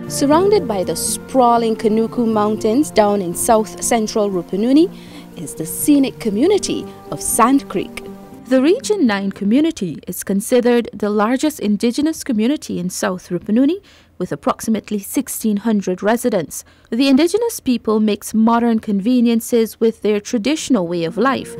Surrounded by the sprawling Kanuku Mountains down in south-central Rupununi is the scenic community of Sand Creek. The Region 9 community is considered the largest indigenous community in South Rupununi with approximately 1,600 residents. The indigenous people mix modern conveniences with their traditional way of life.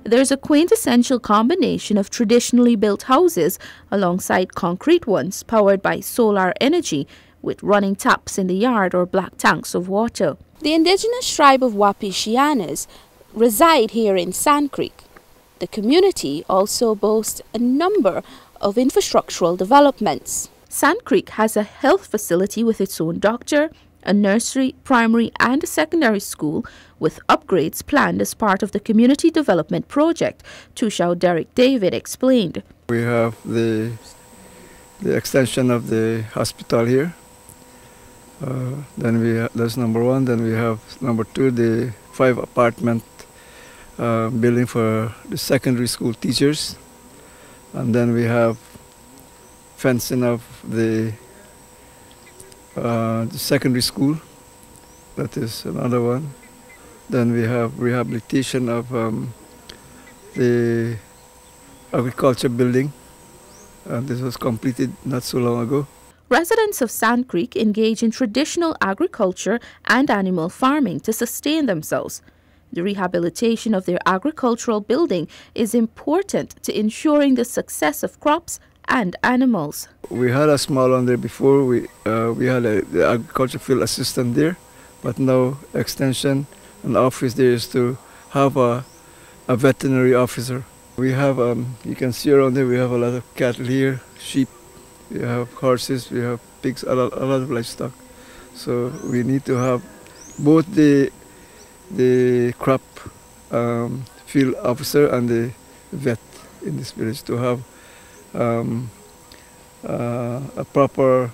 There's a quintessential combination of traditionally built houses alongside concrete ones powered by solar energy with running taps in the yard or black tanks of water. The indigenous tribe of Wapishianas reside here in Sand Creek. The community also boasts a number of infrastructural developments. Sand Creek has a health facility with its own doctor, a nursery, primary and secondary school with upgrades planned as part of the community development project, Tushao Derek David explained. We have the extension of the hospital here. That's number one. Then we have number two, the 5-apartment building for the secondary school teachers. And then we have fencing of the secondary school. That is another one. Then we have rehabilitation of the agriculture building. This was completed not so long ago. Residents of Sand Creek engage in traditional agriculture and animal farming to sustain themselves. The rehabilitation of their agricultural building is important to ensuring the success of crops and animals. We had a small one there before. We had the agriculture field assistant there, but now extension and office there is to have a veterinary officer. We have, you can see around there, we have a lot of cattle here, sheep, we have horses, we have pigs, a lot of livestock. So we need to have both the crop field officer and the vet in this village to have a proper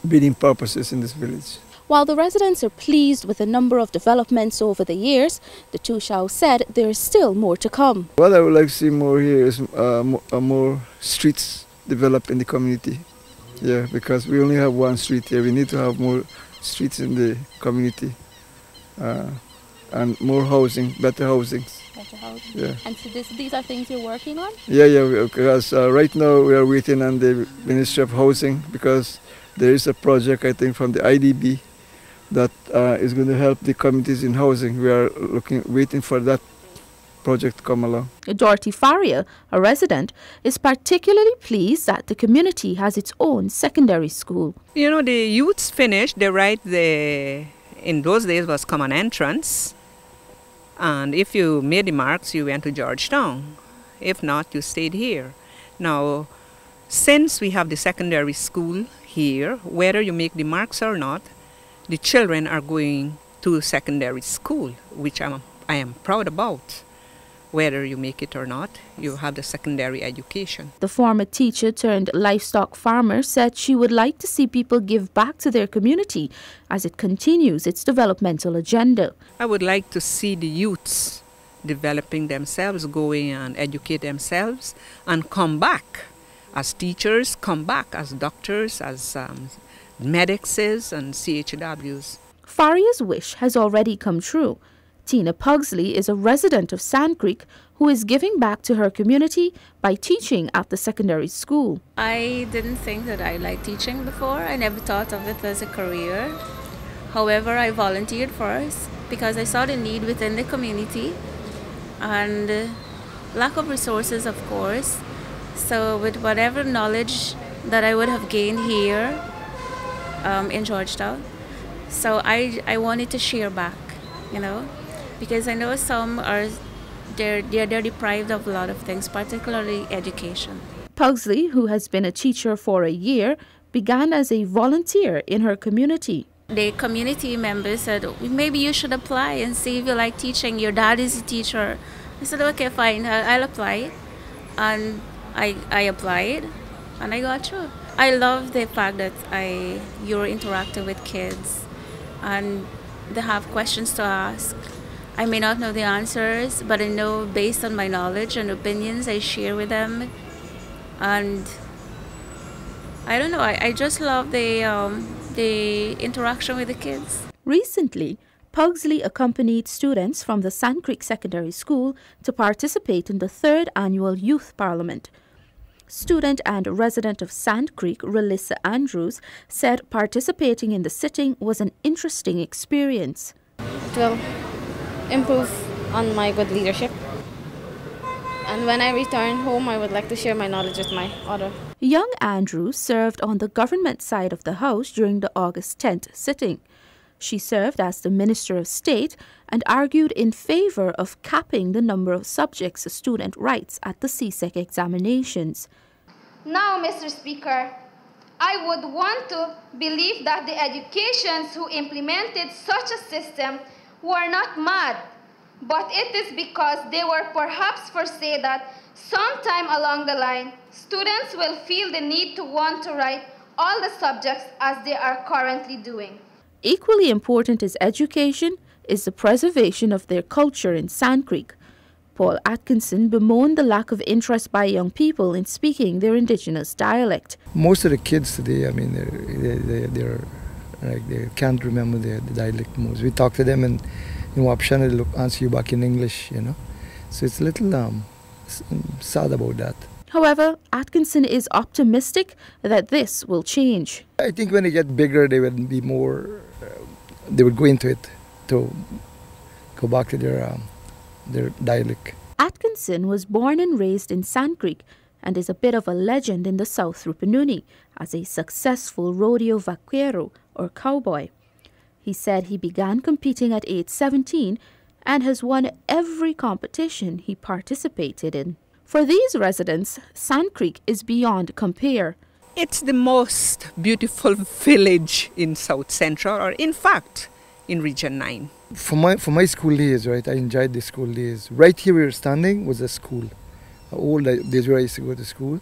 breeding purposes in this village. While the residents are pleased with the number of developments over the years, the Tushao said there is still more to come. What I would like to see more here is more streets developed in the community. Yeah, because we only have one street here. We need to have more streets in the community and more housing, better housings. Better housing. Yeah. And so these are things you're working on? Yeah, because right now we are waiting on the Ministry of Housing because there is a project, I think, from the IDB that is going to help the communities in housing. We are waiting for that project to come along. Dorothy Faria, a resident, is particularly pleased that the community has its own secondary school. You know, the youths finished, they write in those days was common entrance. And if you made the marks, you went to Georgetown. If not, you stayed here. Now, since we have the secondary school here, whether you make the marks or not, the children are going to secondary school, which I am proud about. Whether you make it or not, you have the secondary education. The former teacher turned livestock farmer said she would like to see people give back to their community as it continues its developmental agenda. I would like to see the youths developing themselves, going and educate themselves, and come back as teachers, come back as doctors, as medics and CHWs. Faria's wish has already come true. Tina Pugsley is a resident of Sand Creek who is giving back to her community by teaching at the secondary school. I didn't think that I liked teaching before. I never thought of it as a career. However, I volunteered first because I saw the need within the community and lack of resources, of course. So with whatever knowledge that I would have gained here in Georgetown, so I wanted to share back, you know, because I know some are they're deprived of a lot of things, particularly education. Pugsley, who has been a teacher for a year, began as a volunteer in her community. The community members said, maybe you should apply and see if you like teaching. Your dad is a teacher. I said, okay, fine, I'll apply. And I applied and I got through. I love the fact that you're interacting with kids and they have questions to ask. I may not know the answers, but I know based on my knowledge and opinions I share with them. And I don't know, I just love the interaction with the kids. Recently, Pugsley accompanied students from the Sand Creek Secondary School to participate in the 3rd Annual Youth Parliament. Student and resident of Sand Creek, Ralisa Andrews, said participating in the sitting was an interesting experience. It will improve on my good leadership. And when I return home, I would like to share my knowledge with my other. Young Andrews served on the government side of the House during the August 10th sitting. She served as the Minister of State and argued in favor of capping the number of subjects a student writes at the CSEC examinations. Now, Mr. Speaker, I would want to believe that the educations who implemented such a system were not mad, but it is because they were perhaps foresee that sometime along the line, students will feel the need to want to write all the subjects as they are currently doing. Equally important as education is the preservation of their culture in Sand Creek. Paul Atkinson bemoaned the lack of interest by young people in speaking their indigenous dialect. Most of the kids today, I mean, they're like they can't remember the dialect most. We talk to them and option they'll answer you back in English, So it's a little sad about that. However, Atkinson is optimistic that this will change. I think when they get bigger, they will be more. They would go into it to go back to their dialect. Atkinson was born and raised in Sand Creek and is a bit of a legend in the South Rupununi as a successful rodeo vaquero or cowboy. He said he began competing at age 17 and has won every competition he participated in. For these residents, Sand Creek is beyond compare. It's the most beautiful village in South Central, or in fact, in Region 9. For my school days, right, I enjoyed the school days. Right here we were standing was a school. All the days where I used to go to school.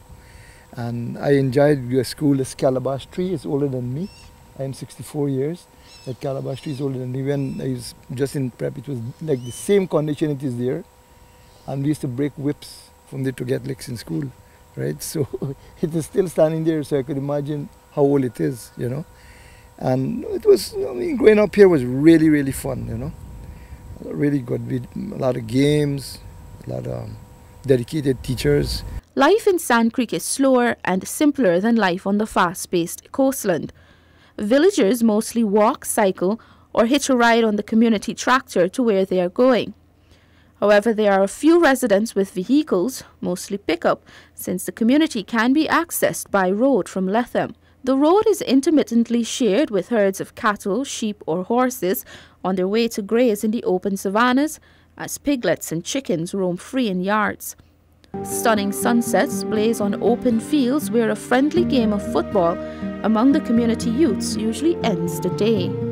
And I enjoyed the school. This calabash tree is older than me. I am 64 years. That calabash tree is older than me. When I was just in prep, it was like the same condition it is there. And we used to break whips from there to get licks in school, right? So it is still standing there, so I could imagine how old it is, And it was, growing up here was really, really fun, Really good. A lot of games, a lot of dedicated teachers. Life in Sand Creek is slower and simpler than life on the fast-paced coastland. Villagers mostly walk, cycle, or hitch a ride on the community tractor to where they are going. However, there are a few residents with vehicles, mostly pickup, since the community can be accessed by road from Lethem. The road is intermittently shared with herds of cattle, sheep, or horses on their way to graze in the open savannas, as piglets and chickens roam free in yards. Stunning sunsets blaze on open fields where a friendly game of football among the community youths usually ends the day.